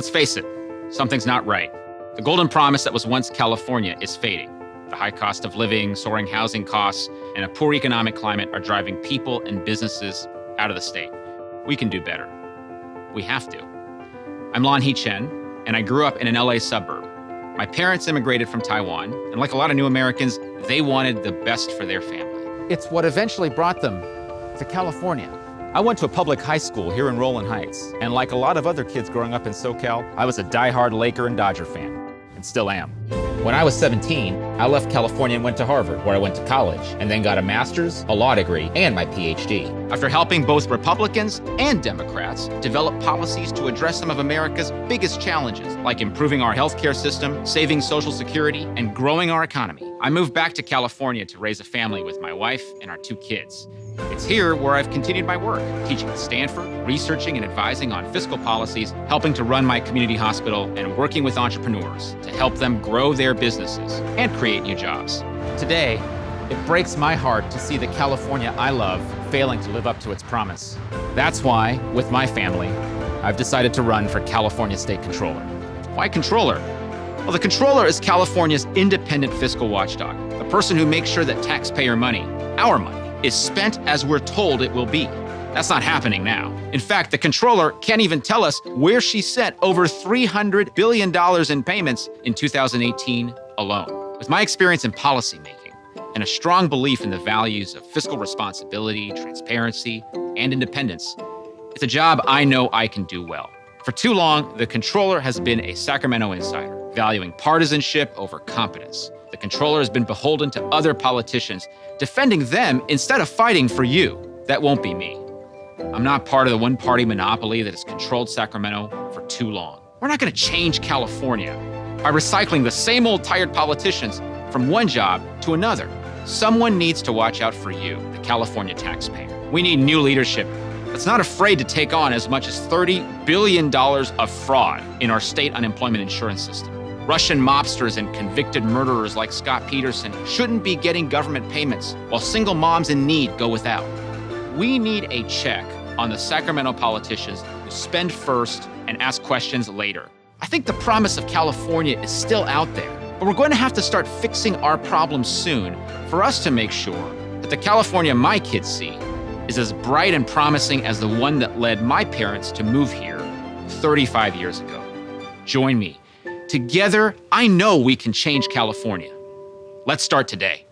Let's face it, something's not right. The golden promise that was once California is fading. The high cost of living, soaring housing costs, and a poor economic climate are driving people and businesses out of the state. We can do better. We have to. I'm Chen, and I grew up in an LA suburb. My parents immigrated from Taiwan, and like a lot of new Americans, they wanted the best for their family. It's what eventually brought them to California. I went to a public high school here in Rowland Heights, and like a lot of other kids growing up in SoCal, I was a diehard Laker and Dodger fan, and still am. When I was 17, I left California and went to Harvard, where I went to college, and then got a master's, a law degree, and my PhD. After helping both Republicans and Democrats develop policies to address some of America's biggest challenges, like improving our healthcare system, saving Social Security, and growing our economy, I moved back to California to raise a family with my wife and our 2 kids. It's here where I've continued my work, teaching at Stanford, researching and advising on fiscal policies, helping to run my community hospital, and working with entrepreneurs to help them grow their businesses and create new jobs. Today, it breaks my heart to see the California I love failing to live up to its promise. That's why, with my family, I've decided to run for California State Controller. Why Controller? Well, the Controller is California's independent fiscal watchdog, the person who makes sure that taxpayer money, our money, is spent as we're told it will be. That's not happening now. In fact, the Controller can't even tell us where she sent over $300 billion in payments in 2018 alone. With my experience in policymaking and a strong belief in the values of fiscal responsibility, transparency, and independence, it's a job I know I can do well. For too long, the Controller has been a Sacramento insider, valuing partisanship over competence. The Controller has been beholden to other politicians, defending them instead of fighting for you. That won't be me. I'm not part of the one-party monopoly that has controlled Sacramento for too long. We're not going to change California by recycling the same old tired politicians from one job to another. Someone needs to watch out for you, the California taxpayer. We need new leadership that's not afraid to take on as much as $30 billion of fraud in our state unemployment insurance system. Russian mobsters and convicted murderers like Scott Peterson shouldn't be getting government payments while single moms in need go without. We need a check on the Sacramento politicians who spend first and ask questions later. I think the promise of California is still out there, but we're going to have to start fixing our problems soon for us to make sure that the California my kids see is as bright and promising as the one that led my parents to move here 35 years ago. Join me. Together, I know we can change California. Let's start today.